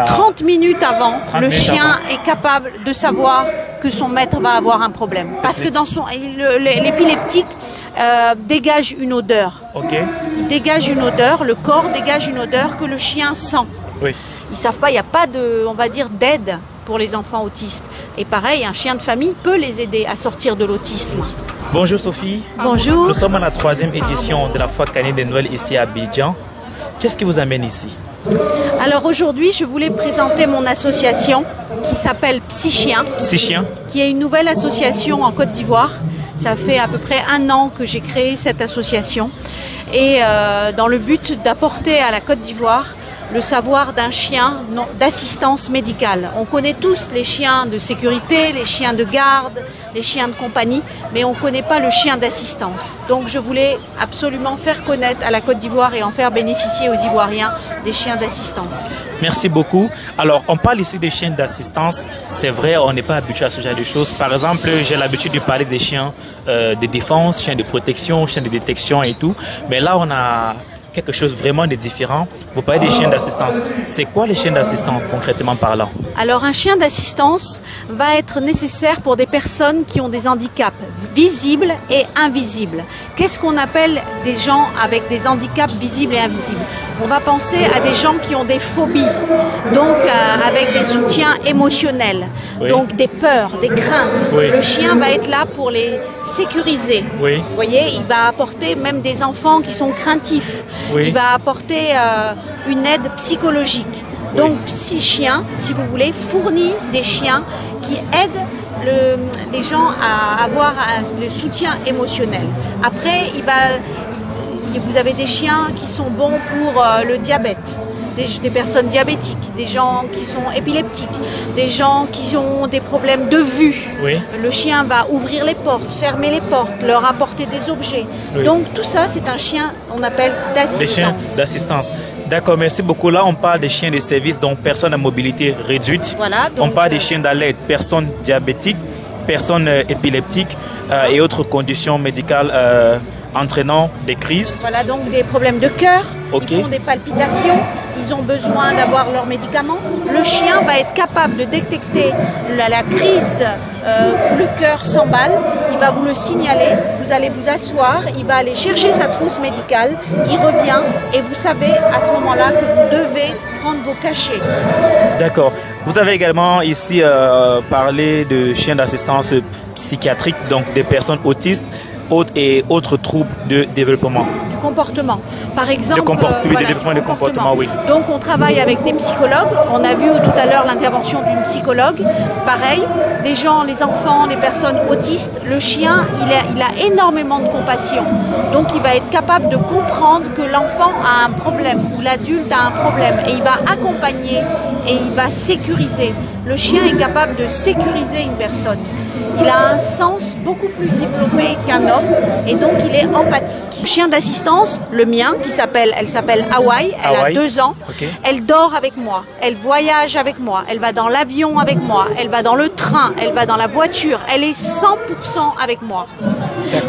30 minutes avant, 30 le minutes chien avant. est capable de savoir que son maître va avoir un problème. Parce que dans l'épileptique dégage une odeur. Ok. Il dégage une odeur, le corps dégage une odeur que le chien sent. Oui. Ils savent pas, il n'y a pas de, on va dire, d'aide pour les enfants autistes. Et pareil, un chien de famille peut les aider à sortir de l'autisme. Bonjour Sophie. Bonjour. Nous sommes à la 3e édition de la Foire canine de Noël ici à Abidjan. Qu'est-ce qui vous amène ici? Alors aujourd'hui, je voulais présenter mon association qui s'appelle Psychien. Psychien. Qui est une nouvelle association en Côte d'Ivoire. Ça fait à peu près 1 an que j'ai créé cette association. Et dans le but d'apporter à la Côte d'Ivoire le savoir d'un chien d'assistance médicale. On connaît tous les chiens de sécurité, les chiens de garde, les chiens de compagnie, mais on ne connaît pas le chien d'assistance. Donc je voulais absolument faire connaître à la Côte d'Ivoire et en faire bénéficier aux Ivoiriens des chiens d'assistance. Merci beaucoup. Alors, on parle ici des chiens d'assistance. C'est vrai, on n'est pas habitué à ce genre de choses. Par exemple, j'ai l'habitude de parler des chiens de défense, chiens de protection, chiens de détection et tout. Mais là, on a quelque chose vraiment de différent. Vous parlez des chiens d'assistance. C'est quoi les chiens d'assistance concrètement parlant? Alors un chien d'assistance va être nécessaire pour des personnes qui ont des handicaps visibles et invisibles. Qu'est-ce qu'on appelle des gens avec des handicaps visibles et invisibles? On va penser à des gens qui ont des phobies, donc avec des soutiens émotionnels, oui. Donc des peurs, des craintes. Oui. Le chien va être là pour les sécuriser. Oui. Vous voyez, il va apporter même des enfants qui sont craintifs. Oui. Il va apporter une aide psychologique. Oui. Donc Psychien, si vous voulez, fournit des chiens qui aident les gens à avoir le soutien émotionnel. Après, vous avez des chiens qui sont bons pour le diabète. Des personnes diabétiques, des gens qui sont épileptiques, des gens qui ont des problèmes de vue. Oui. Le chien va ouvrir les portes, fermer les portes, leur apporter des objets. Oui. Donc tout ça, c'est un chien, on appelle d'assistance. Des chiens d'assistance. D'accord, merci beaucoup. Là, on parle des chiens de service, donc personnes à mobilité réduite. Voilà, donc, on parle des chiens d'alerte, personnes diabétiques, personnes épileptiques et autres conditions médicales entraînant des crises. Voilà, donc des problèmes de cœur, Ok. ils ont des palpitations, ils ont besoin d'avoir leurs médicaments. Le chien va être capable de détecter la crise où le cœur s'emballe, il va vous le signaler, vous allez vous asseoir, il va aller chercher sa trousse médicale, il revient et vous savez à ce moment-là que vous devez prendre vos cachets. D'accord. Vous avez également ici parlé de chiens d'assistance psychiatrique, donc des personnes autistes et autres troubles de développement. Du comportement. Par exemple, oui, de développement de comportement, oui. Donc on travaille avec des psychologues. On a vu tout à l'heure l'intervention d'une psychologue. Pareil, les enfants, les personnes autistes, le chien, il a énormément de compassion. Donc il va être capable de comprendre que l'enfant a un problème ou l'adulte a un problème et il va accompagner et il va sécuriser. Le chien est capable de sécuriser une personne. Il a un sens beaucoup plus développé qu'un homme et donc il est empathique. Le chien d'assistance, le mien, elle s'appelle Hawaï, elle a 2 ans. Okay. Elle dort avec moi, elle voyage avec moi, elle va dans l'avion avec moi, elle va dans le train, elle va dans la voiture, elle est 100% avec moi.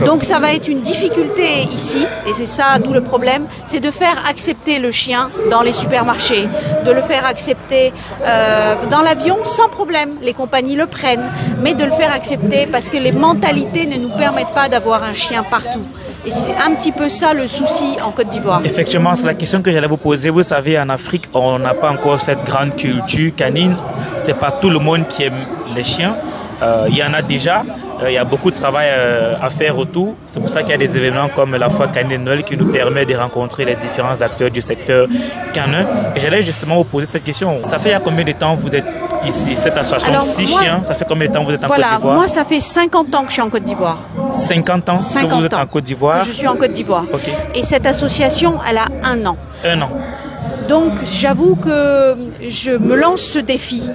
Donc ça va être une difficulté ici, et c'est ça d'où le problème, c'est de faire accepter le chien dans les supermarchés, de le faire accepter dans l'avion sans problème, les compagnies le prennent, mais de le faire accepter parce que les mentalités ne nous permettent pas d'avoir un chien partout. Et c'est un petit peu ça le souci en Côte d'Ivoire. Effectivement, c'est la question que j'allais vous poser. Vous savez, en Afrique, on n'a pas encore cette grande culture canine. C'est pas tout le monde qui aime les chiens. Il y en a déjà. Il y a beaucoup de travail à faire autour. C'est pour ça qu'il y a des événements comme la Foire canine de Noël qui nous permet de rencontrer les différents acteurs du secteur canin. Et j'allais justement vous poser cette question. Ça fait il y a combien de temps vous êtes ici, cette association Psychien? Ça fait combien de temps vous êtes en Côte d'Ivoire? Moi, ça fait 50 ans que je suis en Côte d'Ivoire. 50 ans que vous êtes en Côte d'Ivoire? Je suis en Côte d'Ivoire. Okay. Et cette association, elle a 1 an. 1 an. Donc, j'avoue que je me lance ce défi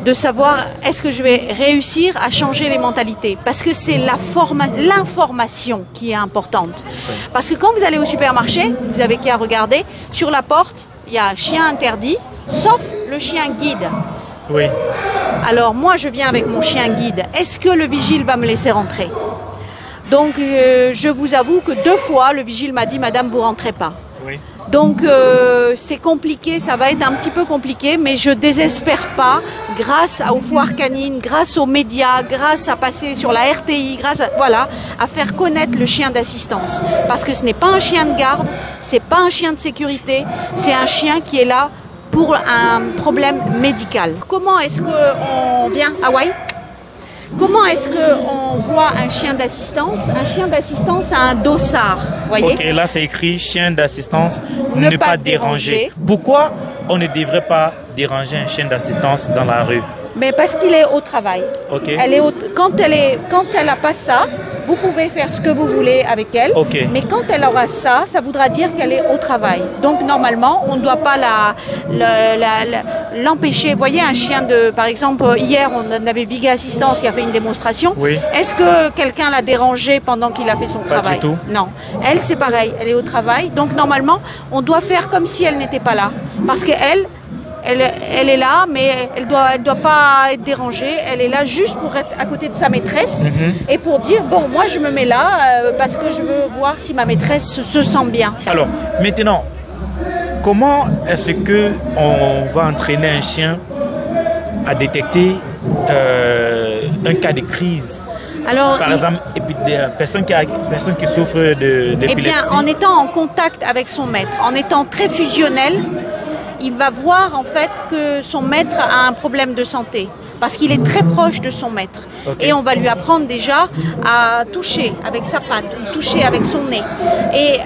de savoir est-ce que je vais réussir à changer les mentalités. Parce que c'est l'information qui est importante. Parce que quand vous allez au supermarché, vous avez qu'à regarder, sur la porte, il y a chien interdit, sauf le chien guide. Oui. Alors moi, je viens avec mon chien guide. Est-ce que le vigile va me laisser rentrer? Donc, je vous avoue que 2 fois, le vigile m'a dit « Madame, vous rentrez pas ». Oui. Donc c'est compliqué, ça va être un petit peu compliqué, mais je désespère pas, grâce aux foires canines, grâce aux médias, grâce à passer sur la RTI, grâce à, voilà, à faire connaître le chien d'assistance. Parce que ce n'est pas un chien de garde, c'est pas un chien de sécurité, c'est un chien qui est là pour un problème médical. Comment est-ce qu'on vient à Hawaï? Comment est-ce qu'on voit un chien d'assistance? Un chien d'assistance a un dossard, voyez? Ok, là c'est écrit chien d'assistance, ne pas déranger. Pourquoi on ne devrait pas déranger un chien d'assistance dans la rue? Mais parce qu'il est au travail. Ok. Quand elle n'a pas ça, vous pouvez faire ce que vous voulez avec elle. Ok. Mais quand elle aura ça, ça voudra dire qu'elle est au travail. Donc normalement, on ne doit pas l'empêcher. Vous voyez un chien par exemple, hier on avait Big Assistance qui a fait une démonstration. Oui. Est-ce que quelqu'un l'a dérangé pendant qu'il a fait son travail? Pas du tout. Non. Elle c'est pareil, elle est au travail. Donc normalement, on doit faire comme si elle n'était pas là. Parce qu'elle est là, mais elle doit pas être dérangée. Elle est là juste pour être à côté de sa maîtresse et pour dire, bon, moi je me mets là parce que je veux voir si ma maîtresse se sent bien. Alors, maintenant, comment est-ce que on va entraîner un chien à détecter un cas de crise? Alors, par exemple, des personnes qui souffrent d'épilepsie. Eh bien, en étant en contact avec son maître, en étant très fusionnel, il va voir en fait que son maître a un problème de santé parce qu'il est très proche de son maître. Okay. Et on va lui apprendre déjà à toucher avec sa patte, toucher avec son nez. Et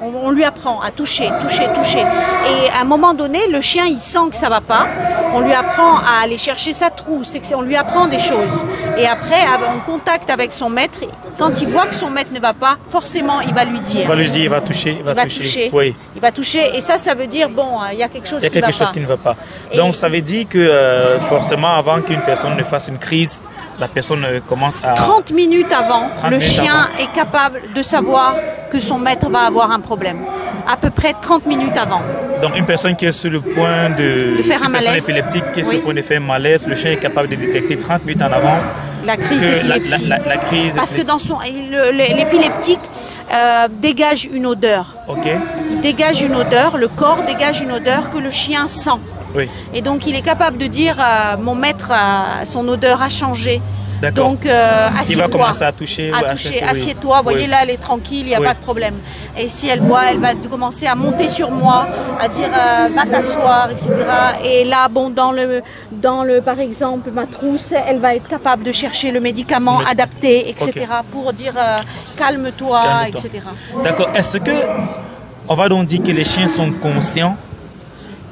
on lui apprend à toucher. Et à un moment donné, le chien, il sent que ça va pas. On lui apprend à aller chercher sa trousse. On lui apprend des choses. Et après, en contact avec son maître, quand il voit que son maître ne va pas, forcément, il va lui dire. Il va lui dire, il va toucher. Oui. Il va toucher. Et ça veut dire, bon, il y a quelque chose qui ne va pas. Il y a quelque chose qui ne va pas. Donc, ça veut dire que forcément, avant qu'une personne ne fasse une crise, la personne commence à... 30 minutes avant, le chien est capable de savoir que son maître va avoir un problème. À peu près 30 minutes avant. Donc une personne qui est sur le point de faire un malaise, épileptique, qui est sur le point de faire un malaise, le chien est capable de détecter 30 minutes en avance la crise d'épilepsie. La crise parce que dans l'épileptique dégage une odeur. Okay. Il dégage une odeur, le corps dégage une odeur que le chien sent. Oui. Et donc il est capable de dire mon maître, son odeur a changé. Donc assieds-toi. Il va commencer à toucher. Assieds-toi, voyez là, elle est tranquille, il n'y a pas de problème. Et si elle voit, elle va commencer à monter sur moi, à dire va t'asseoir, etc. Et là, bon, dans le par exemple, ma trousse, elle va être capable de chercher le médicament adapté, etc. pour dire calme-toi, etc. D'accord. Est-ce que on va donc dire que les chiens sont conscients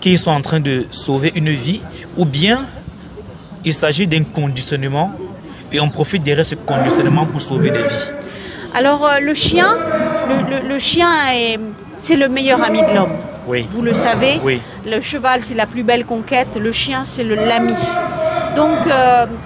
qu'ils sont en train de sauver une vie, ou bien il s'agit d'un conditionnement et on profite derrière ce conditionnement pour sauver des vies? Alors le chien, c'est le meilleur ami de l'homme. Oui. Vous le savez. Oui. Le cheval, c'est la plus belle conquête. Le chien, c'est l'ami. Donc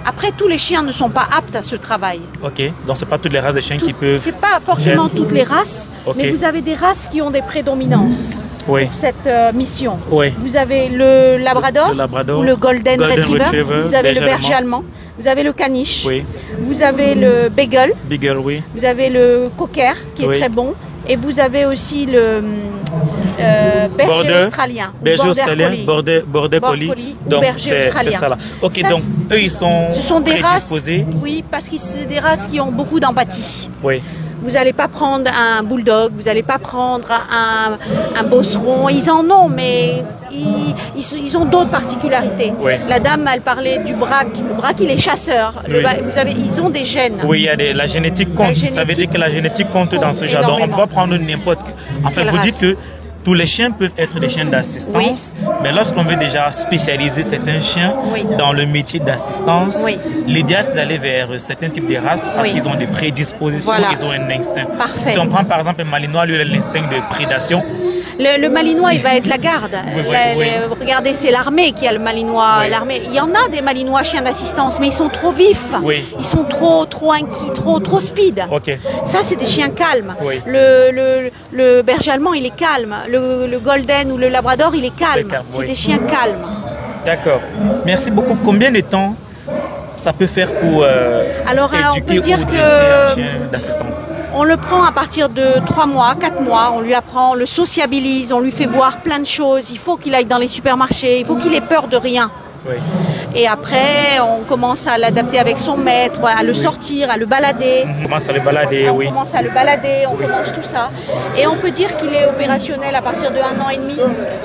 après, tous les chiens ne sont pas aptes à ce travail. Ok. Donc c'est pas toutes les races de chiens qui peuvent. C'est pas forcément toutes les races, mais vous avez des races qui ont des prédominances. Oui. Pour cette mission. Oui. Vous avez le Labrador, ou le Golden Retriever, vous avez le berger allemand, vous avez le caniche, vous avez le Beagle, oui. vous avez le Cocker qui est très bon, et vous avez aussi le berger australien, border collie, donc c'est ça là. Ok, ça, donc eux ils sont prédisposés. Oui, parce que c'est des races qui ont beaucoup d'empathie. Oui. Vous n'allez pas prendre un bulldog, vous n'allez pas prendre un bosseron. Ils en ont, mais ils ont d'autres particularités. Oui. La dame, elle parlait du braque. Le braque, il est chasseur. Ils ont des gènes. Oui, il y a la génétique compte. Ça veut dire que la génétique compte dans ce genre. Donc on peut prendre n'importe quel. En fait, vous dites que tous les chiens peuvent être des chiens d'assistance, mais lorsqu'on veut déjà spécialiser certains chiens dans le métier d'assistance, l'idéal c'est d'aller vers certains types de races parce qu'ils ont des prédispositions, ils ont un instinct. Parfait. Si on prend par exemple un malinois, lui il a l'instinct de prédation. Le malinois, il va être la garde. Regardez, c'est l'armée qui a le malinois. L'armée. Il y en a des malinois chiens d'assistance, mais ils sont trop vifs. Ils sont trop inquiets, trop speed. Ça, c'est des chiens calmes. Le berger allemand, il est calme. Le golden ou le labrador, il est calme. C'est des chiens calmes. D'accord. Merci beaucoup. Combien de temps ça peut faire pour alors, éduquer on peut dire un chien d'assistance? On le prend à partir de 3 mois, 4 mois, on lui apprend, on le sociabilise, on lui fait voir plein de choses. Il faut qu'il aille dans les supermarchés, il faut qu'il ait peur de rien. Oui. Et après, on commence à l'adapter avec son maître, à le sortir, à le balader. On commence à le balader, On commence à le balader, on commence tout ça. Et on peut dire qu'il est opérationnel à partir de 1 an et demi,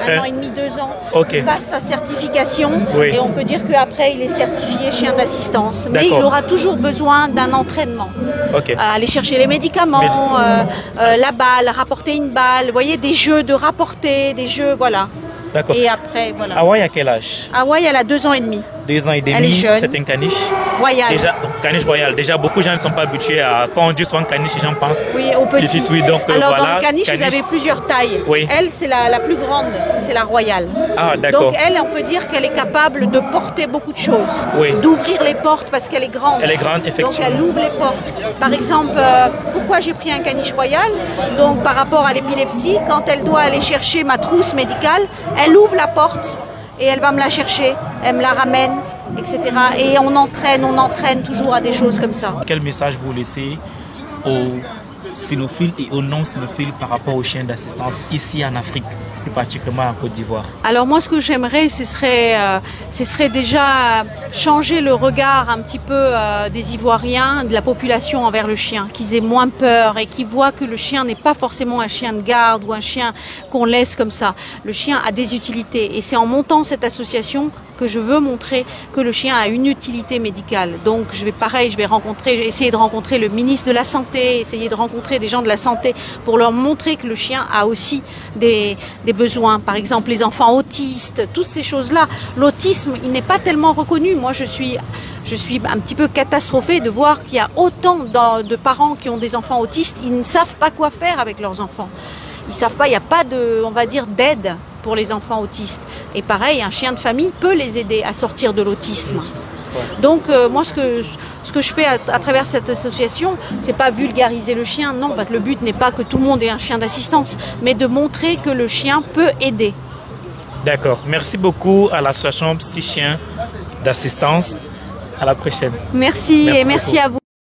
1 an et demi, 2 ans. Okay. Il passe sa certification Oui. et on peut dire qu'après, il est certifié chien d'assistance. Mais il aura toujours besoin d'un entraînement. Okay. Aller chercher les médicaments, la balle, rapporter une balle, vous voyez, des jeux de rapporter, des jeux, voilà. D'accord. Et après, voilà. Hawaï à quel âge? Hawaï, elle a 2 ans et demi. 2 ans et demi. Elle est jeune. C'est un caniche royal. Déjà, caniche royal. Déjà, beaucoup de gens ne sont pas habitués à, quand on dit souvent caniche, les gens pensent. Oui, au petit. Ici, oui, donc, alors, voilà, dans le caniche, vous avez plusieurs tailles. Oui. Elle, c'est la plus grande, c'est la royale. Ah, d'accord. Donc, elle, on peut dire qu'elle est capable de porter beaucoup de choses. Oui. D'ouvrir les portes parce qu'elle est grande. Elle est grande, effectivement. Donc, elle ouvre les portes. Par exemple, pourquoi j'ai pris un caniche royal? Donc, par rapport à l'épilepsie, quand elle doit aller chercher ma trousse médicale, elle ouvre la porte et elle va me la chercher, elle me la ramène, etc. Et on entraîne toujours à des choses comme ça. Quel message vous laissez aux cynophiles et aux non-cynophiles par rapport aux chiens d'assistance ici en Afrique, plus particulièrement en Côte d'Ivoire? Alors moi, ce que j'aimerais, ce serait déjà changer le regard un petit peu des Ivoiriens, de la population envers le chien, qu'ils aient moins peur et qu'ils voient que le chien n'est pas forcément un chien de garde ou un chien qu'on laisse comme ça. Le chien a des utilités et c'est en montant cette association que je veux montrer que le chien a une utilité médicale. Donc je vais essayer de rencontrer le ministre de la Santé, essayer de rencontrer des gens de la santé pour leur montrer que le chien a aussi des besoins. Par exemple, les enfants autistes, toutes ces choses-là. L'autisme, il n'est pas tellement reconnu. Moi, je suis un petit peu catastrophée de voir qu'il y a autant de parents qui ont des enfants autistes. Ils ne savent pas quoi faire avec leurs enfants. Ils savent pas, il n'y a pas on va dire, d'aide pour les enfants autistes. Et pareil, un chien de famille peut les aider à sortir de l'autisme. Donc moi, ce que je fais à travers cette association, c'est pas vulgariser le chien, non, parce que le but n'est pas que tout le monde ait un chien d'assistance, mais de montrer que le chien peut aider. D'accord. Merci beaucoup à l'association Psy Chien d'assistance. À la prochaine. Merci et merci à vous.